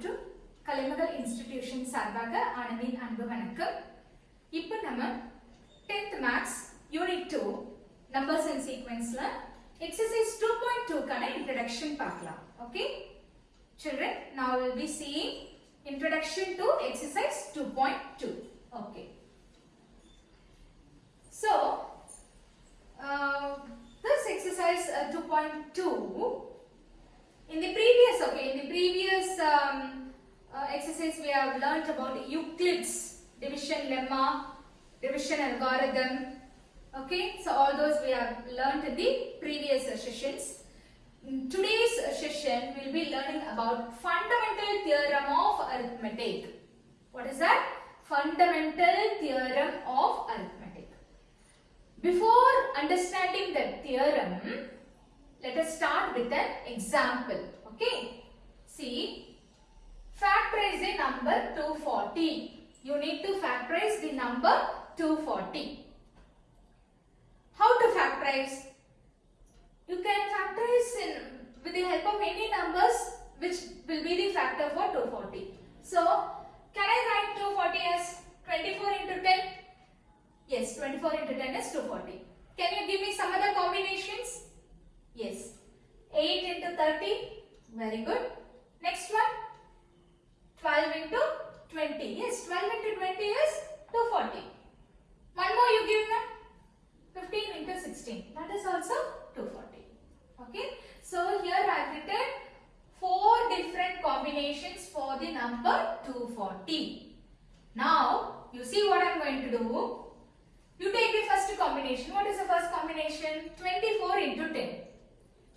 மற்றும் கலைமகள் இன்ஸ்டிடியூஷன் சார்பாக ஆனந்தின் அன்பு வணக்கம். இப்போ நம்ம 10th maths unit 2 numbers and சீக்வென்ஸ்ல எக்ஸசைஸ் 2.2 கான இன்ட்ரோடக்ஷன் பார்க்கலாம். Okay children, now we will be seeing introduction to exercise 2.2. okay, so this exercise 2.2 in the previous exercise we have learnt about Euclid's division lemma, division algorithm. Okay, so all those we have learnt in the previous sessions. In today's session we will be learning about fundamental theorem of arithmetic. What is that? Fundamental theorem of arithmetic. Before understanding the theorem, let us start with an example. Okay, see, factorize the number 240. You need to factorize the number 240. How to factorize? You can factorize with the help of any numbers which will be the factor for 240. So, can I write 240 as 24 into 10? Yes, 24 into 10 is 240. Can you give me some other combinations? Yes. 8 into 30. Very good. Next one. 12 into 20. Yes, 12 into 20 is 240. One more you give me. 15 into 16. That is also 240. Okay. So here I have written 4 different combinations for the number 240. Now, you see what I am going to do. You take the first combination. What is the first combination? 24 into 10.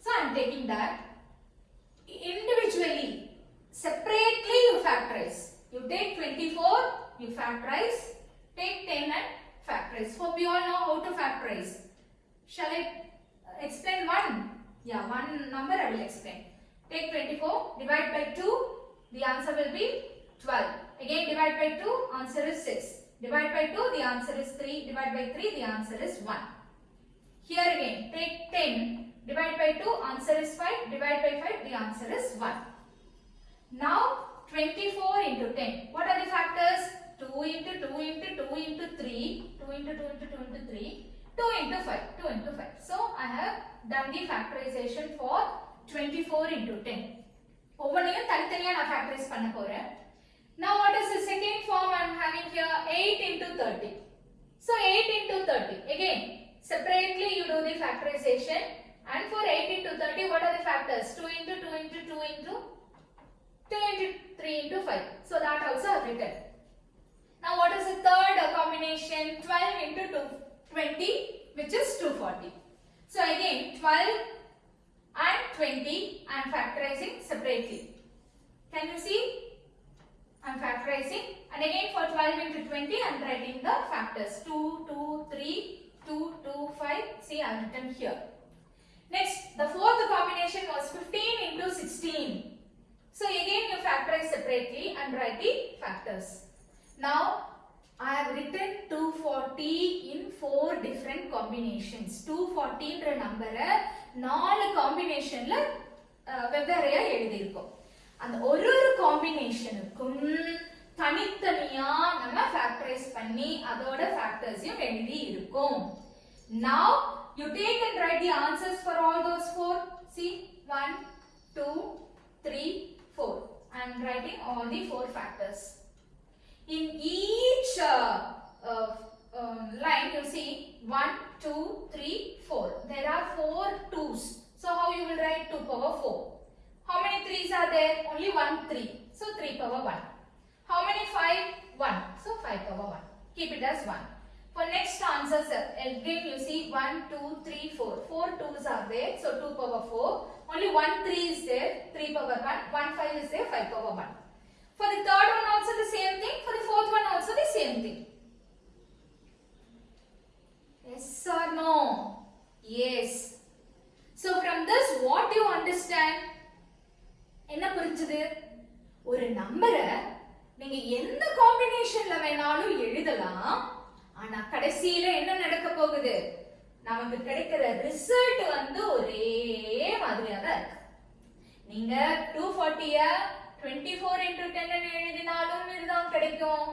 So I am taking that. Individually, separately you factorize. You take 24, you factorize. Take 10 and factorize. Hope you all know how to factorize. Shall I explain one? Yeah, one number I will explain. Take 24, divide by 2, the answer will be 12. Again divide by 2, answer is 6. Divide by 2, the answer is 3. Divide by 3, the answer is 1. Here again, take 10, divide by 2, answer is 5. Divide by 5, the answer is 1. Now, 24 into 10. What are the factors? 2 into 2 into 2 into 3. 2 into 2 into 2 into 3. 2 into 5. 2 into 5. So, I have done the factorization for 24 into 10. ஒவ்வொன்றையும் தனித்தனியா நான் factorize பண்ண போறேன். Now what is the second form I am having here? 8 into 30. So 8 into 30. Again, separately you do the factorization. And for 8 into 30, what are the factors? 2 into 2 into 2 into 2 into 3 into 5. So that also I have written. Now what is the third combination? 12 into 20, which is 240. So again, 12 and 20 I am factorizing separately. Can you see? I am factorizing, and again for 12 into 20 I am writing the factors 2, 2, 3, 2, 2, 5. See, I have written here. Next, the fourth combination was 15 into 16. So again you factorize separately and write the factors. Now I have written 240 in 4 different combinations. 240 என்ற நம்பரை 4 காம்பினேஷன்ல வெவ்வேறையா எழுதி இருக்கோம். அந்த ஒரு காம்பினேஷனுக்கும் தனித்தனியா நம்ம factorise பண்ணி அதோட ஃபேக்டர்ஸையும் எழுதி இருக்கோம். Now you take and write the answers for all those 4. See, 1, 2, 3, 4. I am writing all the 4 factors. In each line you see 1, 2, 3, 4. There are 4 2's. So how you will write 2 power 4? How many 3's are there? Only 1 3. So 3 power 1. How many 5? 1. So 5 power 1. Keep it as 1. For next answers, again you see 1, 2, 3, 4. 4 2's are there. So 2 power 4. Only 1 3 is there. 3 power 1. 1 5 is there. 5 power 1. For the third one also the same thing. For the fourth one also the same thing. Yes or no? Yes. So from this what do you understand? என்ன புரிஞ்சது? ஒரு நம்பரை நீங்க எந்த காம்பினேஷன்ல வேணாலும் எழுதலாம். ஆனா கடைசியில என்ன நடக்க போகுது? நமக்கு கிடைக்கிற ரிசல்ட் ஒரே மாதிரியா தான் இருக்கு. நீங்க 240 24 into 10 எழுதினாலும் இதுதான் கிடைக்கும்.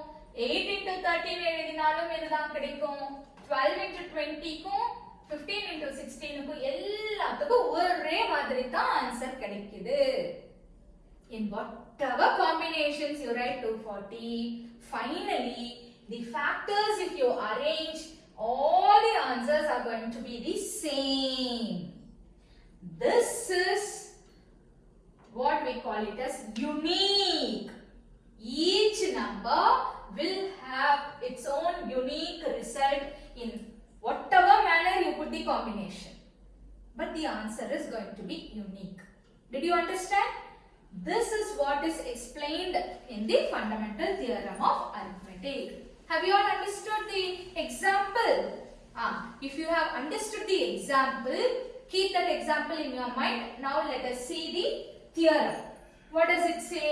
8 into 13 எழுதினாலும் இதுதான் கிடைக்கும். 12 into 20 க்கும் 15 into 16 க்கும் எல்லாத்துக்கும் ஒரே மாதிரி தான் ஆன்சர் கிடைக்குது. In whatever combinations you write 240, finally the factors, if you arrange, all the answers are going to be the same. This is what we call it as unique. Each number will have its own unique result in whatever manner you put the combination. But the answer is going to be unique. Did you understand? This is what is explained in the fundamental theorem of arithmetic. Have you all understood the example? If you have understood the example, keep that example in your mind. Now let us see the theorem. What does it say?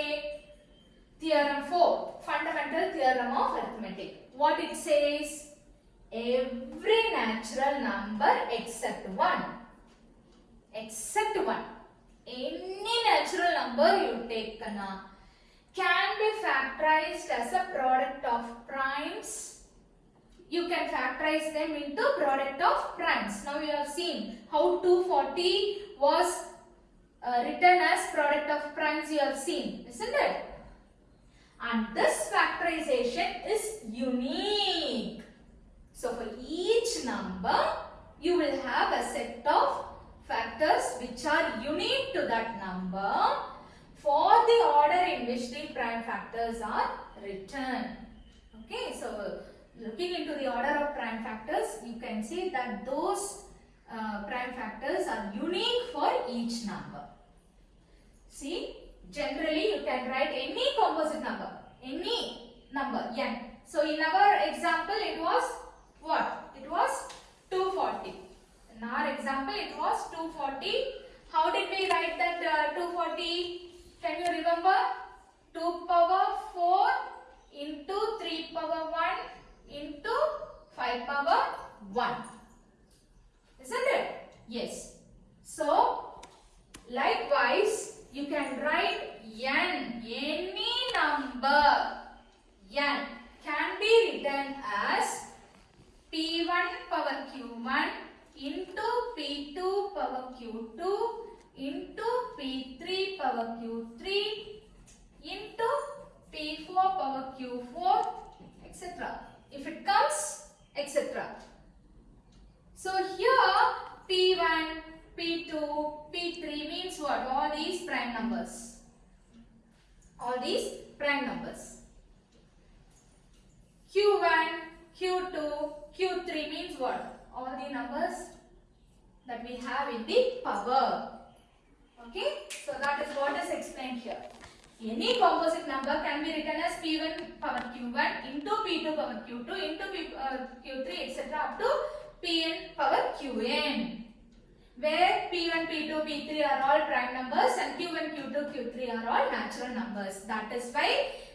Theorem 4, fundamental theorem of arithmetic. What it says? Every natural number except 1. Except 1. Any natural number you take can be factorized as a product of primes. You can factorize them into product of primes. Now you have seen how 240 was written as product of primes. You have seen, isn't it? And this factorization is unique. So for each number you will have a set of factors which are unique to that number for the order in which the prime factors are written. Okay, so looking into the order of prime factors, you can see that those prime factors are unique for each number. See, generally you can write any composite number, any number n. So in our example it was what? It was 240. In our example it was 240. How did we write that 240? Can you remember? 2 power 4 into 3 power 1 into 5 power 1. Isn't it? Yes. So, likewise, you can write n, any number n can be written as p1 power q1 into p2 power q2 into p3 power q3 into p4 power q4, etc. If it comes, etc. So here p1, p2, p3 means what? All these prime numbers. All these prime numbers. q1, q2, q3 means what? All the numbers that we have in the power. Okay, so that is what is explained here. Any composite number can be written as p1 power q1 into p2 power q2 into q3 etc. up to pn power qn, where p1, p2, p3 are all prime numbers and q1, q2, q3 are all natural numbers. That is why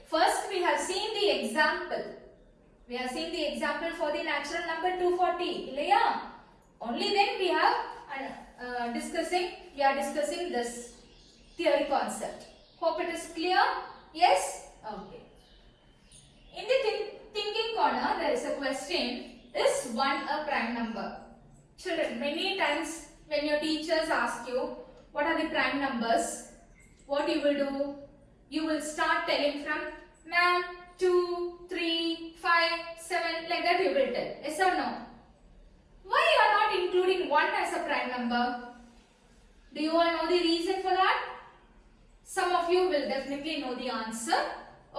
first we have seen the example. We have seen the example for the natural number 240. Illaya? Only then we are discussing this theory concept. Hope it is clear? Yes? Okay. In the thinking corner, there is a question: is 1 a prime number? Children, many times when your teachers ask you what are the prime numbers, what you will do? You will start telling from ma'am 2, 3, 5, 7, like that you will tell. Yes or no? Why you are not including 1 as a prime number? Do you all know the reason for that? Some of you will definitely know the answer.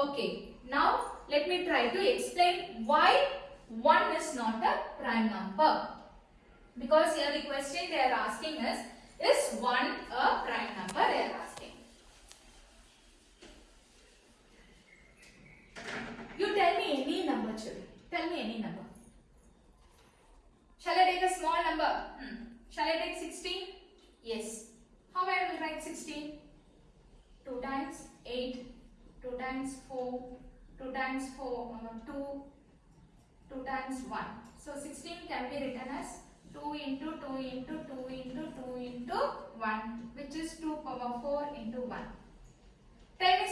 Okay, now let me try to explain why 1 is not a prime number. Because here the question they are asking is 1 a prime number? They are asking. You tell me any number, children. Tell me any number. Shall I take a small number? Shall I take 16? Yes. How I will write 16? 2 times 8, 2 times 4, 2 times 4, 2, 2 times 1. So 16 can be written as 2 into 2 into 2 into 2 into 1, which is 2 power 4 into 1. Tell me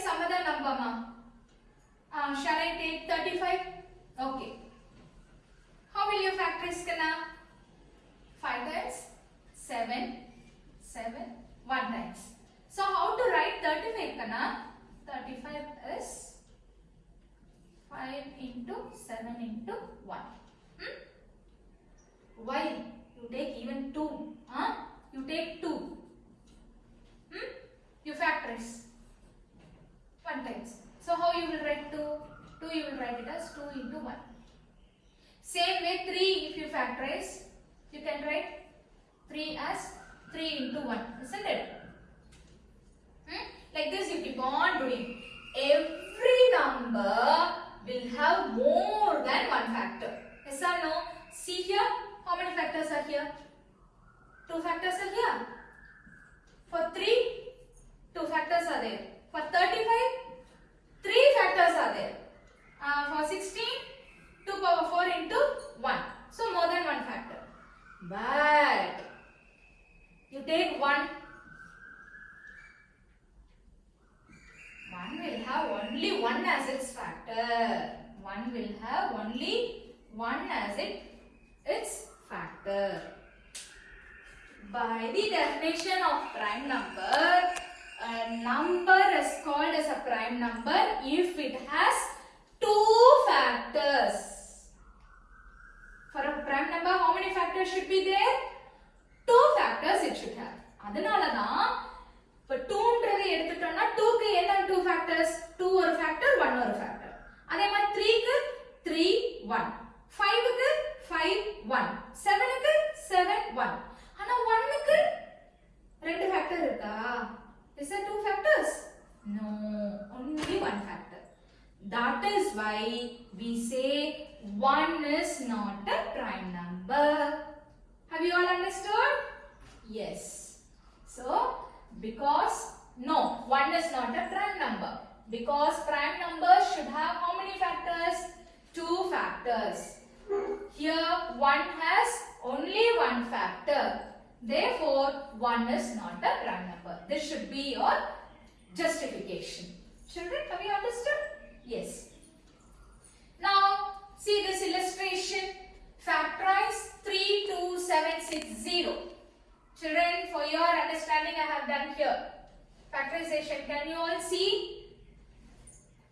irukana 35 is 5 into 7 into 1. Why? You take even 2. You take 2. You factorize 1 times. So how you will write 2? 2 you will write it as 2 into 1. Same way 3 if you factorize, you can write 3 as 3 into 1, isn't it? Like this you keep on doing. Every number will have more than one factor. Yes or no? See here, how many factors are here? 2 factors are here. For 3, 2 factors are there. For 35, 3 factors are there. For 16, 2 power 4 into 1. So more than one factor. But you take 1. 1 will have only 1 as its factor. 1 will have only 1 as its factor. By the definition of prime number, a number is called as a prime number if it has 2 factors. For a prime number, how many factors should be there? 2 factors it should have. அதனாலனா இப்ப 2ன்றதை எடுத்துட்டோம்னா 2க்கு என்ன 2 factors? 2 ஒரு factor, 1 ஒரு factor. அதே மாதிரி 3க்கு 3 1, 5க்கு 5 1, 7க்கு 7 1. ஆனா 1க்கு ரெண்டு factor இருக்கா? Is there 2 factors? No, only 1 factor. That is why we say 1 is not a prime number. Have you all understood? Yes. So, because no, 1 is not a prime number. Because prime numbers should have how many factors? 2 factors. Here 1 has only 1 factor. Therefore, 1 is not a prime number. This should be your justification. Children, have you understood? Yes. Now, see this illustration. Factorize 32760. Children, for your understanding, I have done here. Factorization. Can you all see?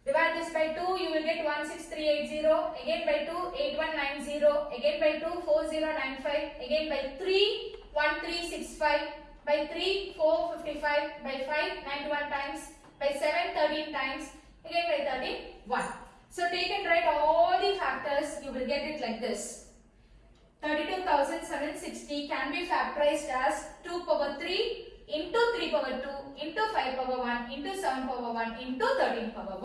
Divide this by 2, you will get 16380. Again by 2, 8190. Again by 2, 4095. Again by 3, 1365. By 3, 455. By 5, 91 times. By 7, 13 times. Again by 13, 1. So take and write all the factors. You will get it like this. 32,760 can be factorized as 2 power 3 into 3 power 2 into 5 power 1 into 7 power 1 into 13 power 1.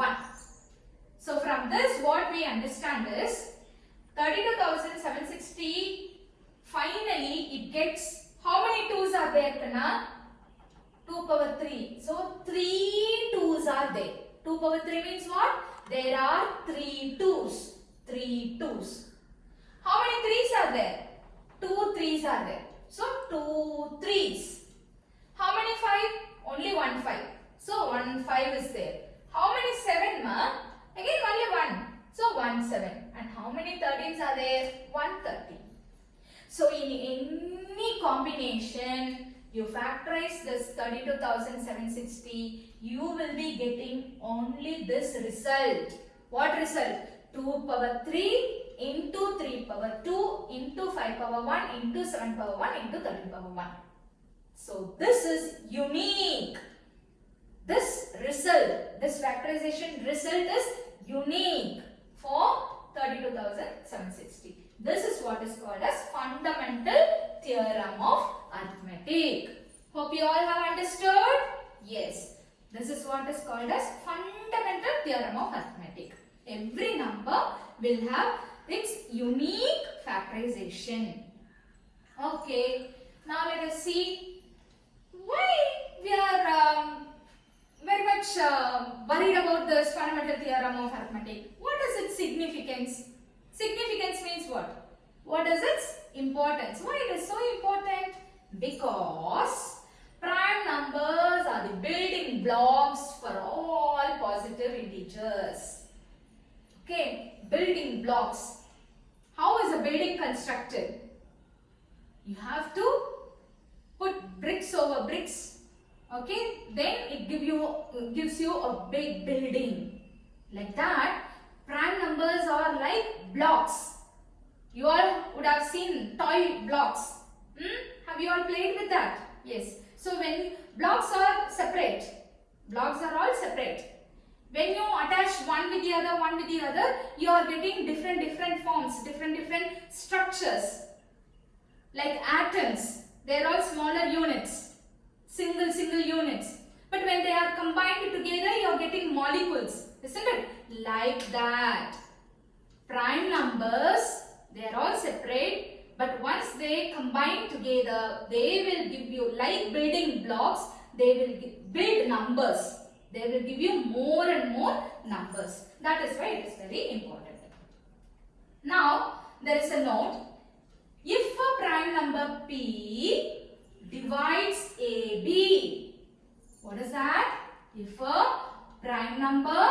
So from this what we understand is 32,760 finally it gets how many 2's are there, Kana? 2 power 3. So 3 2's are there. 2 power 3 means what? There are 3 2's. 3 2's. How many 3's are there? 2 3's are there. So 2 3's. How many 5? Only 1 5. So 1 5 is there. How many 7 ma? Again only 1. So 1 7. And how many 13's are there? 130. So in any combination, you factorize this 32,760, you will be getting only this result. What result? 2 power 3 into 3 power 2 into 5 power 1 into 7 power 1 into 13 power 1. So this is unique. This result, this factorization result is unique for 32,760. This is what is called as fundamental theorem of arithmetic. Hope you all have understood? Yes. This is what is called as fundamental theorem of arithmetic. Every number will have its unique factorization. Okay. Now let us see why we are very much worried about this fundamental theorem of arithmetic. What is its significance? Significance means what? What is its importance? Why it is so important? Because prime numbers are the building blocks for all positive integers. Okay, building blocks. How is a building constructed? You have to put bricks over bricks Okay, then it gives you a big building. Like that, prime numbers are like blocks. You all would have seen toy blocks. Have you all played with that? Yes. So when blocks are separate, blocks are all separate. When you attach one with the other, you are getting different forms, different structures. Like atoms, they are all smaller units, single units. But when they are combined together, you are getting molecules, isn't it? Like that. Prime numbers, they are all separate, but once they combine together, they will give you, like building blocks, they will build numbers. They will give you more and more numbers. That is why it is very important. Now, there is a note. If a prime number P divides AB, what is that? If a prime number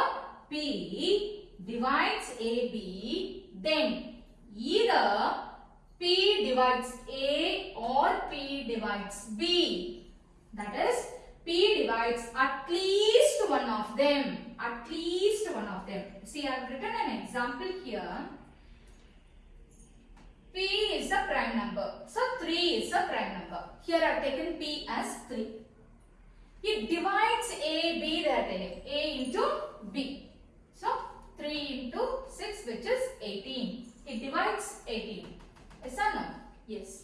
P divides AB, then either P divides A or P divides B. That is, P divides at least one of them. At least one of them. See, I have written an example here. P is a prime number. So, 3 is a prime number. Here I have taken P as 3. It divides A, B, they are telling. A into B. So, 3 into 6, which is 18. It divides 18. Yes or no? Yes.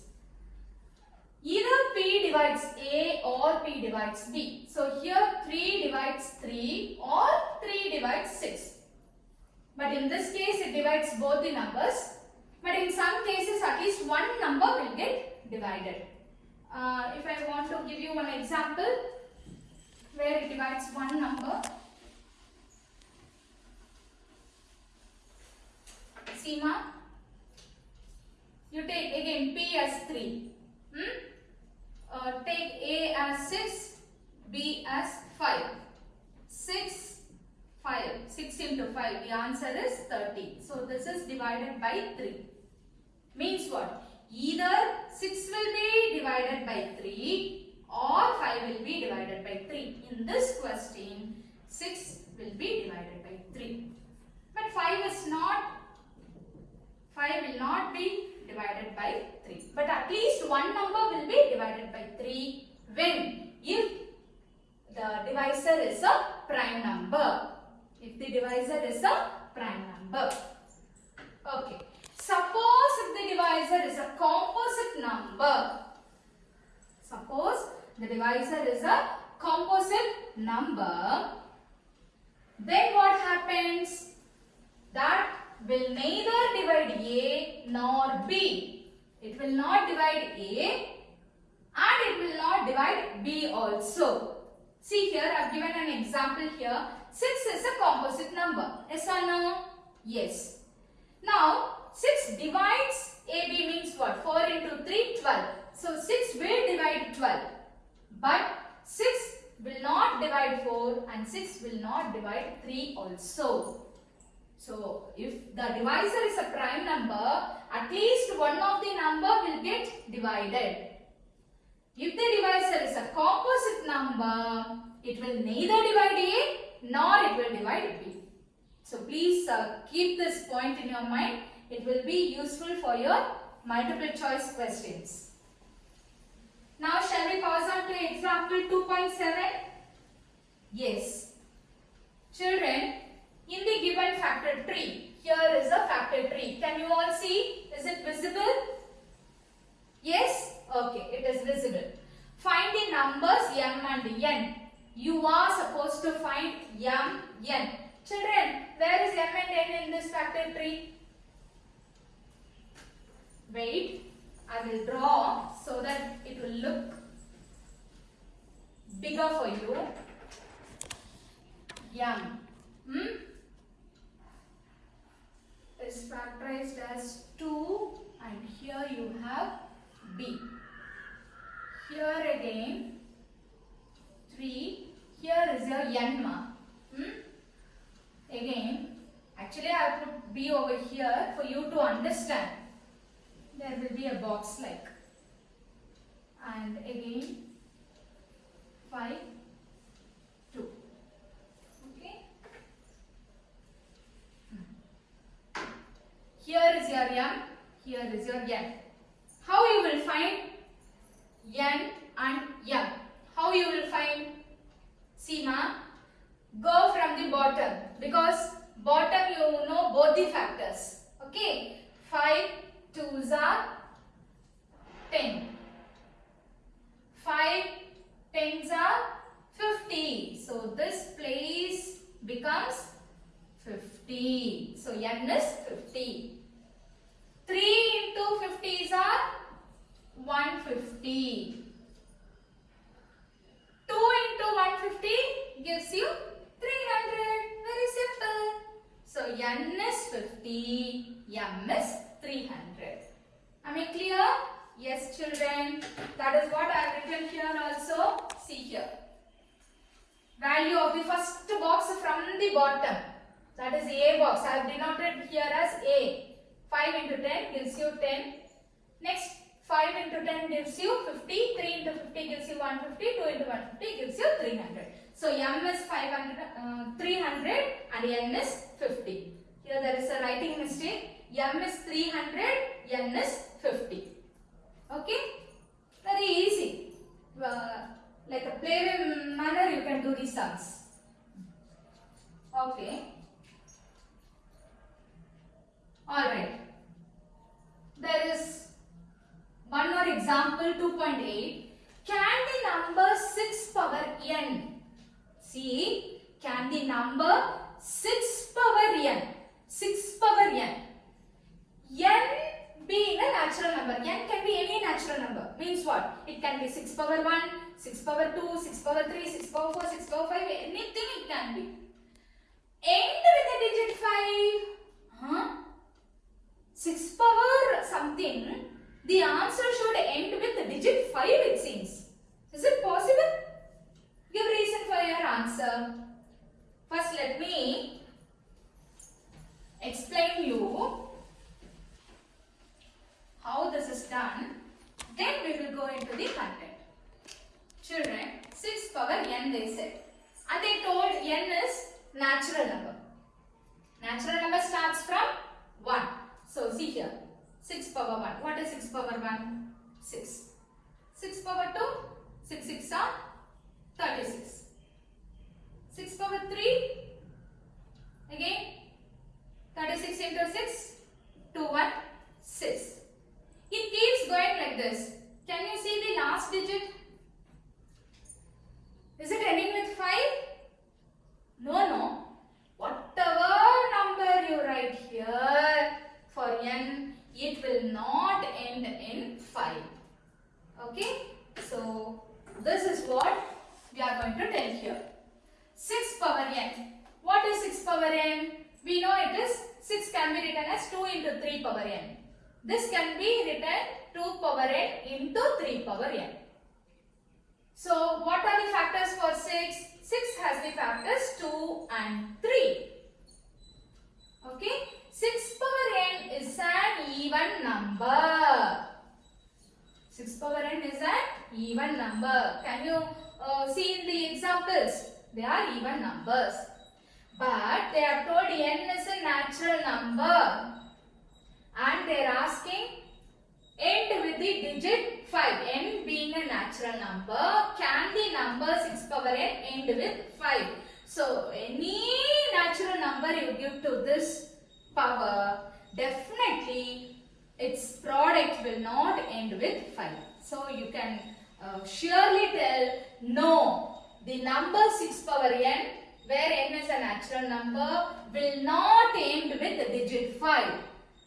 Either P divides A or P divides B. So, here 3 divides 3 or 3 divides 6. But in this case, it divides both the numbers. But in some cases, at least one number will get divided. If I want to give you one example where it divides one number. Seema, you take again P as 3. Take A as 6, B as 5. 6, 5. 6 into 5. The answer is 30. So this is divided by 3. Means what? Either 6 will be divided by 3 or 5 will be divided by 3. In this question, 6 will be divided by 3. But 5 will not be divided by 3. But at least one number will be divided by 3 if the divisor is a prime number. If the divisor is a prime number. Okay. Suppose if the divisor is a composite number. Suppose the divisor is a composite number. Then what happens? That will neither divide A nor B. It will not divide A and it will not divide B also. See here, I have given an example here. 6 is a composite number. Yes or no? Yes. Now, 6 divides AB means what? 4 into 3, 12. So, 6 will divide 12. But 6 will not divide 4 and 6 will not divide 3 also. So, if the divisor is a prime number, at least one of the number will get divided. If the divisor is a composite number, it will neither divide A nor it will divide B. So, please keep this point in your mind. It will be useful for your multiple choice questions. Now, shall we pass on to example 2.7? Yes. Children, in the given factor tree, here is a factor tree. Can you all see? Is it visible? Yes? Okay, it is visible. Find the numbers m and n. You are supposed to find m, n. Children, where is m and n in this factor tree? Wait, I will draw so that it will look bigger for you. M is factorized as 2 and here you have B. Here again 3. Here is your n. Again, actually I have put B over here for you to understand. There will be a box like. And again 5, 2. Okay. Here is your m, here is your n. How you will find n and m? How you will find? See ma, go from the bottom, because bottom you know both the factors. Okay, 5 2s are 10. 5 10s are 50. So this place becomes 50. So n is 50. 3 into 50s are 150. 2 into 150 gives you 300. Very simple. So n is 50, m is 300. Am I clear? Yes, children. That is what I have written here also. See here. Value of the first box from the bottom. That is A box. I have denoted here as A. 5 into 10 gives you 10. Next, 5 into 10 gives you 50. 3 into 50 gives you 150. 2 into 150 gives you 300. So m is 300 and n is 50. Here there is a writing mistake. M is 300, n is 50. Okay? Very easy. Like a playway manner you can do these sums. Okay. Alright. There is one more example, 2.8. Can the number 6 power n? See, can the number 6 power n? 6 power n. N being a natural number. N can be any natural number. Means what? It can be 6 power 1, 6 power 2, 6 power 3, 6 power 4, 6 power 5. Anything it can be. End with the digit 5. Huh? 6 power something. The answer should end with the digit 5 it seems. Is it possible? Give reason for your answer. First let me explain you how this is done. Then we will go into the content. Children, 6 power n they said. And they told n is natural number. Natural number starts from 1. So see here. 6 power 1. What is 6 power 1? 6. 6 power 2? 6 6 are 36. 6 power 3? Again 36 into 6? 2 1 6. It keeps going like this. Can you see the last digit? Is it ending with 5? No. Whatever number you write here for n, it will not end in 5. Okay? So, this is what we are going to tell here. 6 power n. What is 6 power n? We know it is 6 can be written as 2 into 3 power n. This can be written 2 power n into 3 power n. So, what are the factors for 6? 6 has the factors 2 and 3. Okay? 6 power n is an even number. 6 power n is an even number. Can you see in the examples? They are even numbers. But they have told n is a natural number. And they are asking end with the digit 5. N being a natural number, can the number 6 power n end with 5? So, any natural number you give to this power, definitely its product will not end with 5. So, you can surely tell no, the number 6 power n, where n is a natural number, will not end with the digit 5.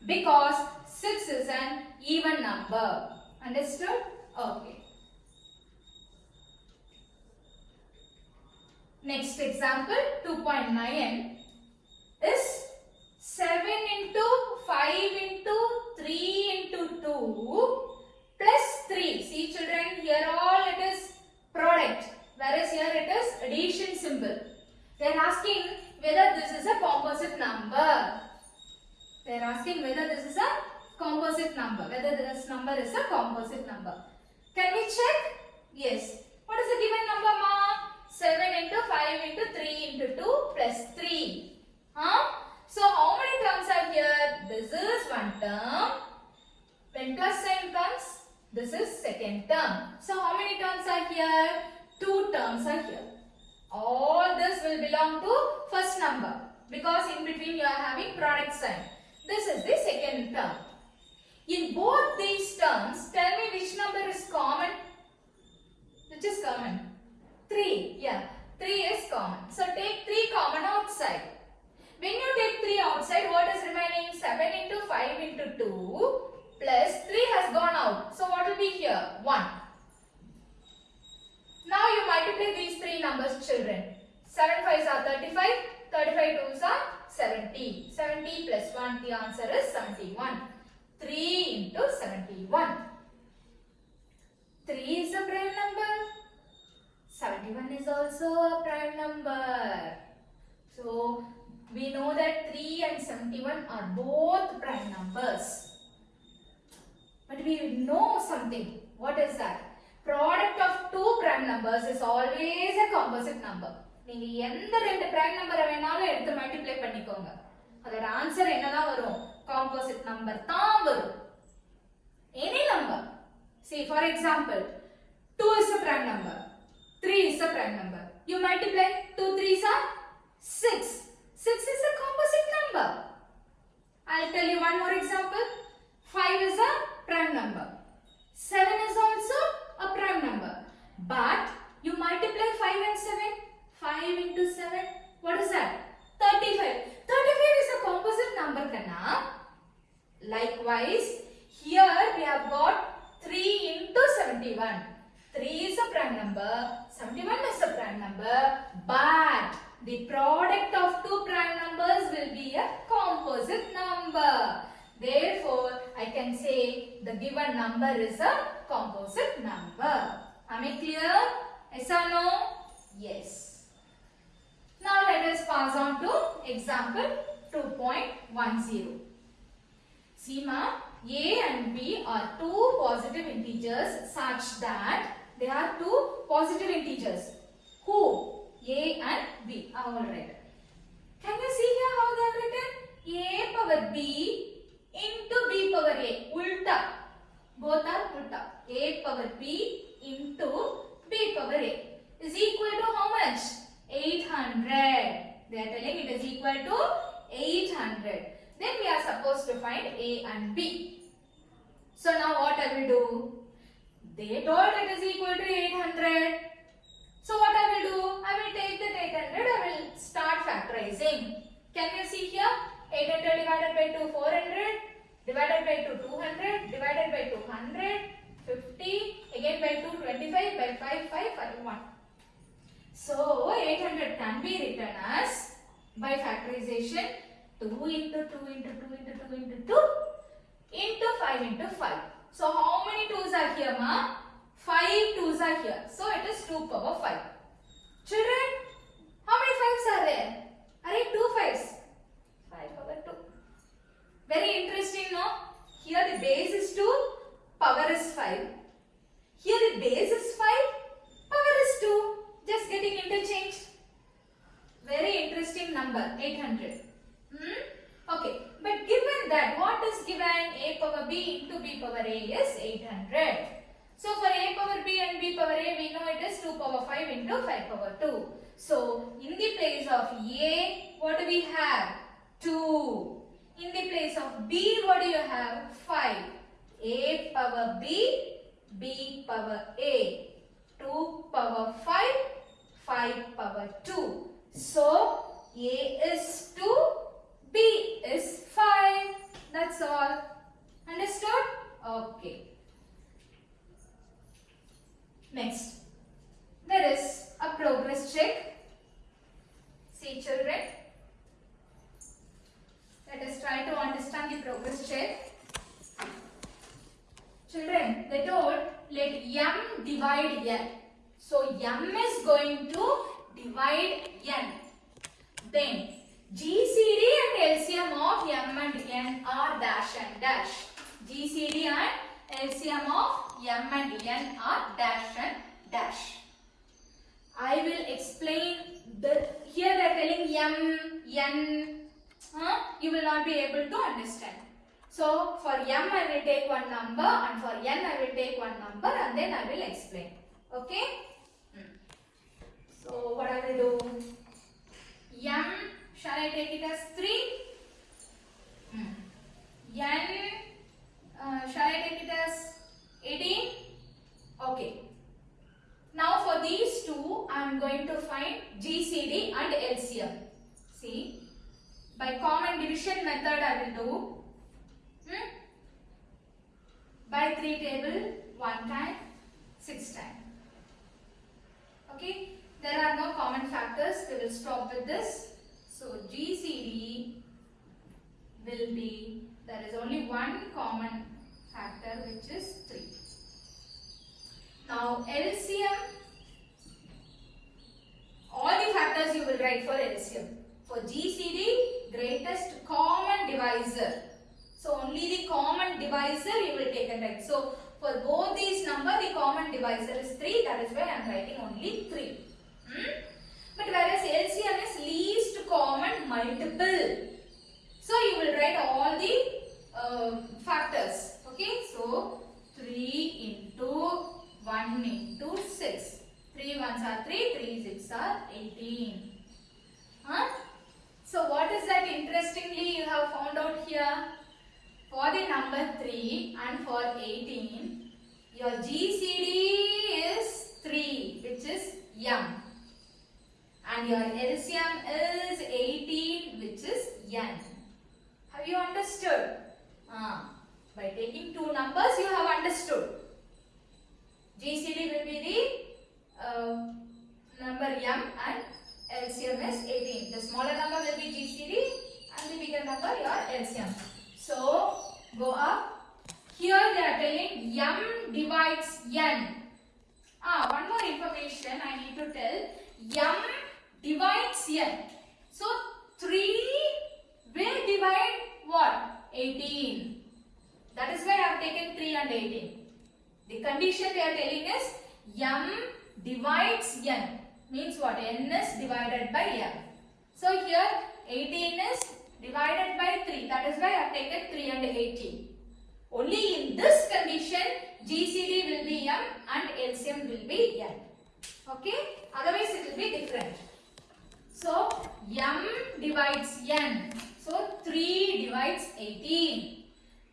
Because 6 is an even number. Understood? Okay. Next example, 2.9 is 7 into 5 into 3 into 2 plus 3. See children, here all it is product, whereas here it is addition symbol. They are asking whether this is a composite number. They are asking whether this is a composite number. Whether this number is a composite number. Can we check? Yes. What is the given number, ma? 7 into 5 into 3 into 2 plus 3. Huh? So how many terms are here? This is one term. When plus sign comes, this is second term. So how many terms are here? 2 terms are here. All this will belong to first number because in between you are having product sign. This is the second term. In both these terms, tell me which number is common? Which is common? 3. Yeah, 3 is common. So take 3 common outside. When you take 3 outside, what is remaining? 7 into 5 into 2 plus 3 has gone out. So what will be here? 1. Now you multiply these 3 numbers, children. 7 5s are 35, 35 2s are 70. 70 plus 1, the answer is 71. 3 into 71. 3 is a prime number. 71 is also a prime number. So we know that 3 and 71 are both prime numbers. But we know something. What is that? Product of 2 prime numbers is always a composite number. நீங்க எந்த ரெண்டு prime number வேணாலும் எடுத்து multiply பண்ணிக்கோங்க. அதோட answer என்னதான் வரும்? Composite number தான் வரும். Any number. See for example, 2 is a prime number. 3 is a prime number. You multiply 2 3s are 6. 6 is a composite number. I'll tell you one more example. 5 is a prime number. 7 is also a prime number. But you multiply 5 and 7. 5 into 7. What is that? 35. 35 is a composite number, Kanna. Likewise, here we have got 3 into 71. 3 is a prime number. 71 is a prime number. But the product of 2 prime numbers will be a composite number. Therefore, I can say the given number is a composite number. Am I clear? Yes or no? Yes. Now let us pass on to example 2.10. See ma, A and B are 2 positive integers such that they are 2 positive integers. Who? A and B. Alright. Can you see here how they are written? A power B into B power A. Ulta. Both are ulta. A power B into B power A is equal to how much? 800. They are telling it is equal to 800. Then we are supposed to find A and B. So now what I will do? They told it is equal to 800. So what I will do? I will take that 800. I will start factorizing. Can you see here? 800 divided by 2, 400. Divided by 2, 200. Divided by 2, 100. 50. Again by 2, 25. By 5, 5, 1. So 800 can be written as by factorization 2 into 2 into 2 into 2 into 2 into 5 into 5. So how many 2's are here, ma? 5 2's are here. So it is 2 power 5. Children, how many 5's are there? Are it 2 5's? 5 power 2. Very interesting, no? Here the base is 2, power is 5. Here the base is 5, power is 2. Just getting interchanged. Very interesting number, 800. Okay, but given that, what is given? A power B into B power A is 800. So for A power B and B power A, we know it is 2 power 5 into 5 power 2. So in the place of A, what do we have? 2. In the place of B, what do you have? 5. A power B, B power A. 2 power 5, 5 power 2. So A is 2, B is 5. That's all. Understood? Okay. Next, there is a progress check. See children, let us try to understand the progress check. Children, they told let M divide N. So M is going to divide N. Then GCD and LCM of M and N are dash and dash. GCD and LCM of M and N are dash and dash. I will explain here they are telling m, n, you will not be able to understand. So for m I will take one number and for n I will take one number and then I will explain. Okay? So what I will do? M, shall I take it as 3? N, shall I take it as 18? Okay. Now for these two, I am going to find GCD and LCM. See, by common division method I will do. By 3 table, 1 time, 6 time. Okay, there are no common factors. We will stop with this. So GCD will be, there is only one common factor which is 3. Now LCM, all the factors you will write for LCM. For GCD, greatest common divisor. So only the common divisor you will take and write. So for both these numbers, the common divisor is 3. That is why I am writing only 3. But whereas LCM is least common multiple. So you will write all the factors. Okay. So 3 into 1 into 6. 3 ones are 3, 3 6 are 18. So what is that interestingly you have found out here? For the number 3 and for 18, your GCD is 3, which is m. And your LCM is 18, which is n. Have you understood? By taking two numbers, you have understood. GCD will be the number m and LCM is 18. The smaller number will be GCD and the bigger number your LCM. So go up. Here they are telling m divides n. One more information I need to tell. M divides n. So 3 will divide what? 18. That is why I have taken 3 and 18. The condition they are telling is m divides n. Means what? N is divided by m. So here 18 is divided by 3. That is why I have taken 3 and 18. Only in this condition GCD will be m and LCM will be n. Okay? Otherwise it will be different. So m divides n. So 3 divides 18.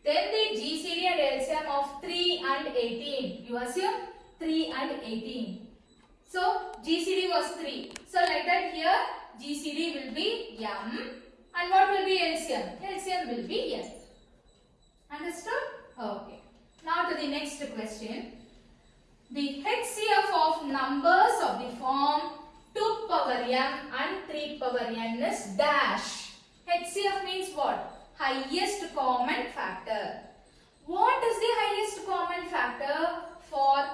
Then the GCD and LCM of 3 and 18. You assume 3 and 18. So GCD was 3. So like that here GCD will be m and what will be LCM? LCM will be n. Understood? Okay. Now to the next question. The HCF of numbers of the form 2 power m and 3 power n is dash. HCF means what? Highest common factor. What is the highest common factor for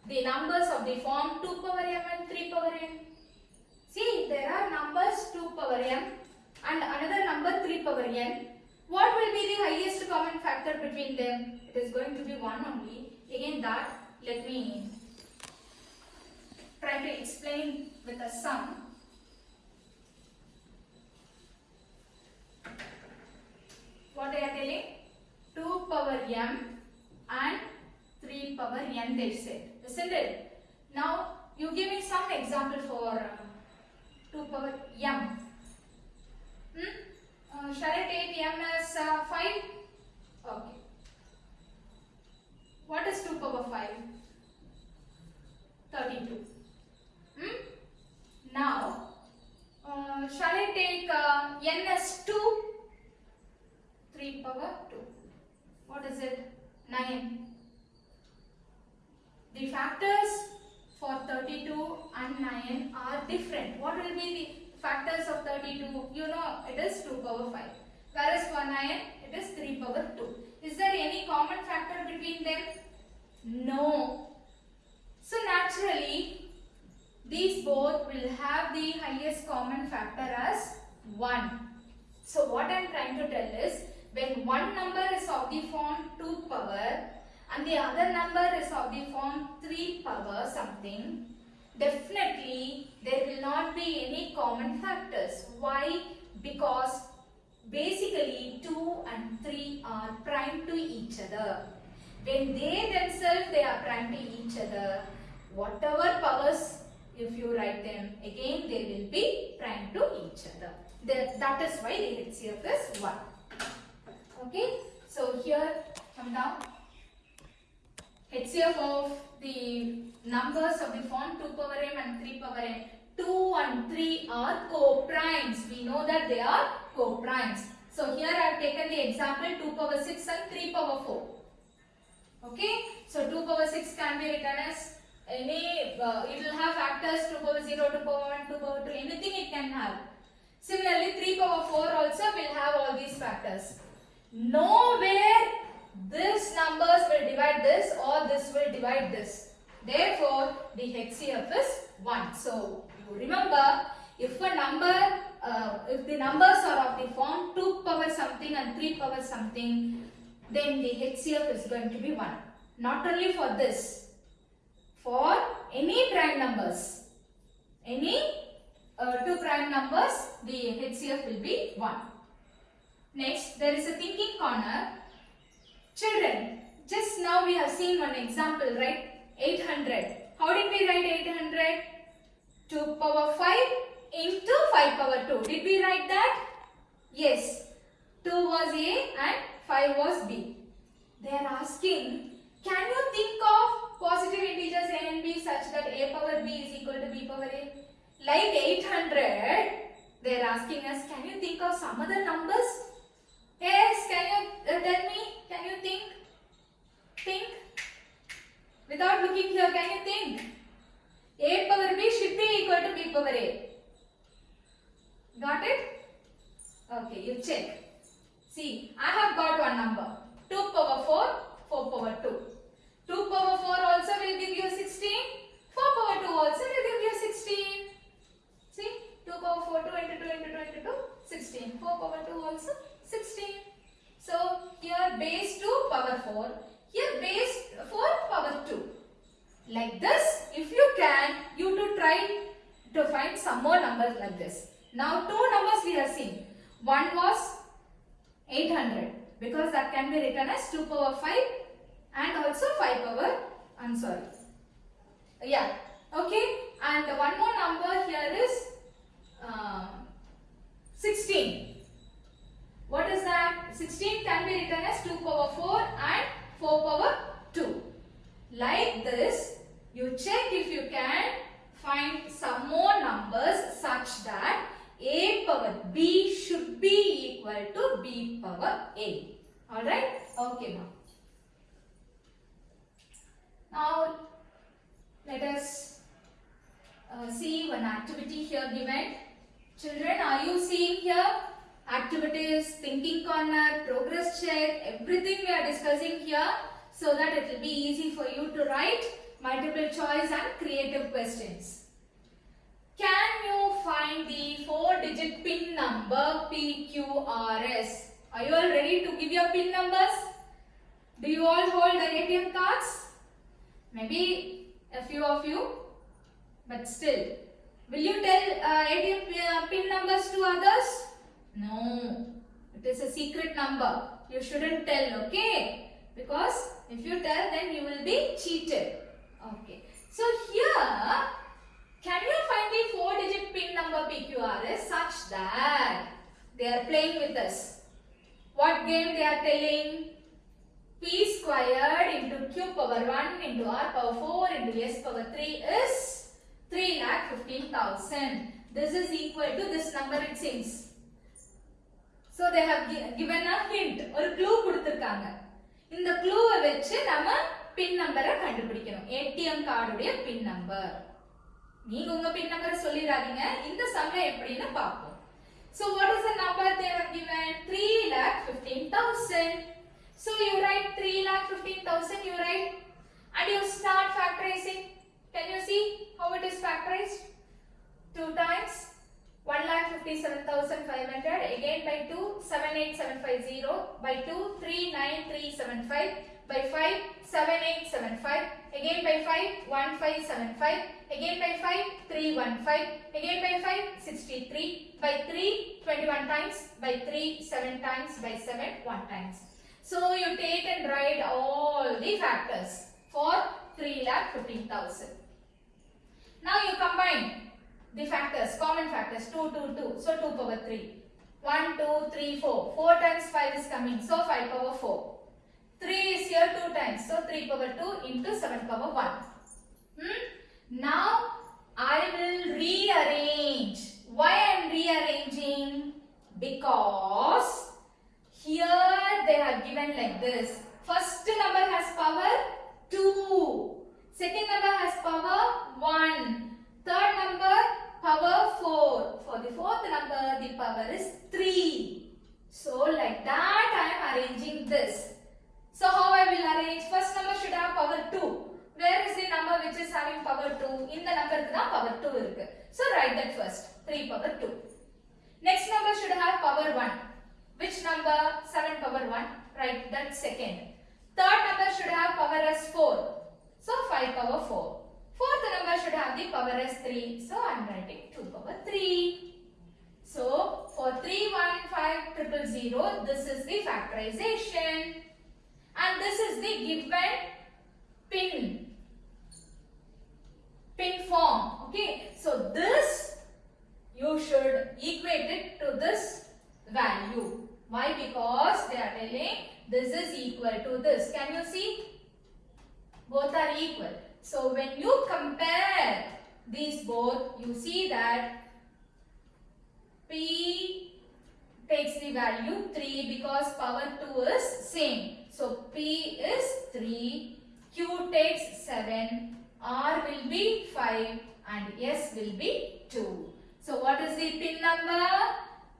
the numbers of the form 2 power m and 3 power n? See, there are numbers 2 power m and another number 3 power n. What will be the highest common factor between them? It is going to be 1 only. Again that, let me try to explain with a sum. What they are telling? 2 power m and 3 power n they said. Isn't it? Now you give me some example for 2 power m. Shall I take m as 5? Okay. What is 2 power 5? 32. Now, shall I take n as 2? 3 power 2. What is it? 9. The factors for 32 and 9 are different. What will be the factors of 32? You know it is 2 power 5. Whereas for 9 it is 3 power 2. Is there any common factor between them? No. So naturally these both will have the highest common factor as 1. So what I am trying to tell is, when one number is of the form 2 power and the other number is of the form 3 power something, definitely there will not be any common factors. Why? Because basically 2 and 3 are prime to each other. When they themselves they are prime to each other, whatever powers if you write them again they will be prime to each other. That is why the HCF is 1. Okay, so here come down. HCF of the numbers of the form 2 power m and 3 power n. 2 and 3 are co-primes. We know that they are co-primes. So here I have taken the example 2 power 6 and 3 power 4. Okay, so 2 power 6 can be written as any, it will have factors 2 power 0, 2 power 1, 2 power 2, anything it can have. Similarly 3 power 4 also will have all these factors. Nowhere this numbers will divide this or this will divide this. Therefore, the HCF is 1. So, you remember, if a number, if the numbers are of the form 2 power something and 3 power something, then the HCF is going to be 1. Not only for this, for any prime numbers, any 2 prime numbers, the HCF will be 1. Next, there is a thinking corner. Children, just now we have seen one example, right? 800. How did we write 800? 2 power 5 into 5 power 2. Did we write that? Yes. 2 was A and 5 was B. They are asking, can you think of positive integers A and B such that A power B is equal to B power A? Like 800, they are asking us, can you think of some other numbers? Yes, can you tell me? Can you think? Think. Without looking here, can you think? A power B should be equal to B power A. Got it? Okay, you check. See, I have got one number. 2 power 4, 4 power 2. 2 power 4 also will give you 16. 4 power 2 also will give you 16. See, 2 power 4, 2 into 2 into 2 into 2, 16. 4 power 2 also 16. So, here base 2 power 4. Here base 4 power 2. Like this, if you can, you to try to find some more numbers like this. Now, 2 numbers we have seen. One was 800 because that can be written as 2 power 5 and also 5 power, I'm sorry. Yeah, okay. And one more number here is 16. What is that? 16 can be written as 2 power 4 and 4 power 2. Like this, you check if you can find some more numbers such that A power B should be equal to B power A. Alright? Okay, now. Now, let us see one activity here given. Children, are you seeing here? Activities, thinking corner, progress check, everything we are discussing here so that it will be easy for you to write multiple choice and creative questions. Can you find the 4-digit PIN number PQRS? Are you all ready to give your PIN numbers? Do you all hold the ATM cards? Maybe a few of you, but still. Will you tell ATM PIN numbers to others? No, it is a secret number. You shouldn't tell, okay? Because if you tell, then you will be cheated. Okay. So here, can you find the 4-digit PIN number PQRS such that they are playing with us? What game they are telling? P squared into Q power 1 into R power 4 into S power 3 is 3,15,000. This is equal to this number it seems. So they have given a hint, ஒரு clue கொடுத்திருக்காங்க. இந்த clue வச்சு நாம pin number கண்டுபிடிக்கணும். ATM card உடைய pin number. நீங்க உங்க pin number சொல்லிராதீங்க. இந்த சம்ல எப்படின்னு பாப்போம். So what is the number they have given? 3,15,000. So you write 3,15,000 you write and you start factorizing. Can you see how it is factorized? 2 times 1 1,57,500. Again by 2, 78,750. By 2, 3,9375. By 5, 7,875. Again by 5, 1,575. Again by 5, 315. Again by 5, 63. By 3, 21 times. By 3, 7 times. By 7, 1 times. So you take and write all the factors for 3,15,000. Now you combine the factors, common factors, 2, 2, 2. So 2 power 3. 1, 2, 3, 4. 4 times 5 is coming. So 5 power 4. 3 is here 2 times. So 3 power 2 into 7 power 1. Now I will rearrange. Why I am rearranging? Because here they have given like this. First number has power 2. Second number has power 1. Third number power 4. For the fourth number the power is 3. So like that I am arranging this. So how I will arrange? First number should have power 2. Where is the number which is having power 2? In the number power 2 irukku. So write that first. 3 power 2. Next number should have power 1. Which number? 7 power 1. Write that second. Third number should have power as 4. So 5 power 4. Fourth number should have the power as 3. So I am writing 2 power 3. So for 315,000, this is the factorization. And this is the given pin form. Okay. So this you should equate it to this value. Why? Because they are telling this is equal to this. Can you see? Both are equal. So when you compare these both, you see that P takes the value 3 because power 2 is same. So P is 3, Q takes 7, R will be 5 and S will be 2. So what is the pin number?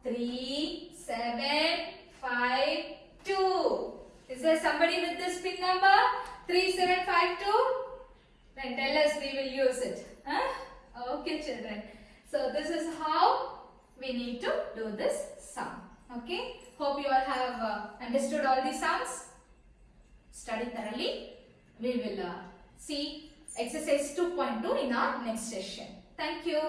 3, 7, 5, 2. Is there somebody with this pin number? 3752? Then tell us, we will use it. Huh? Okay children. So this is how we need to do this sum. Okay. Hope you all have understood all the sums. Study thoroughly. We will see exercise 2.2 in our next session. Thank you.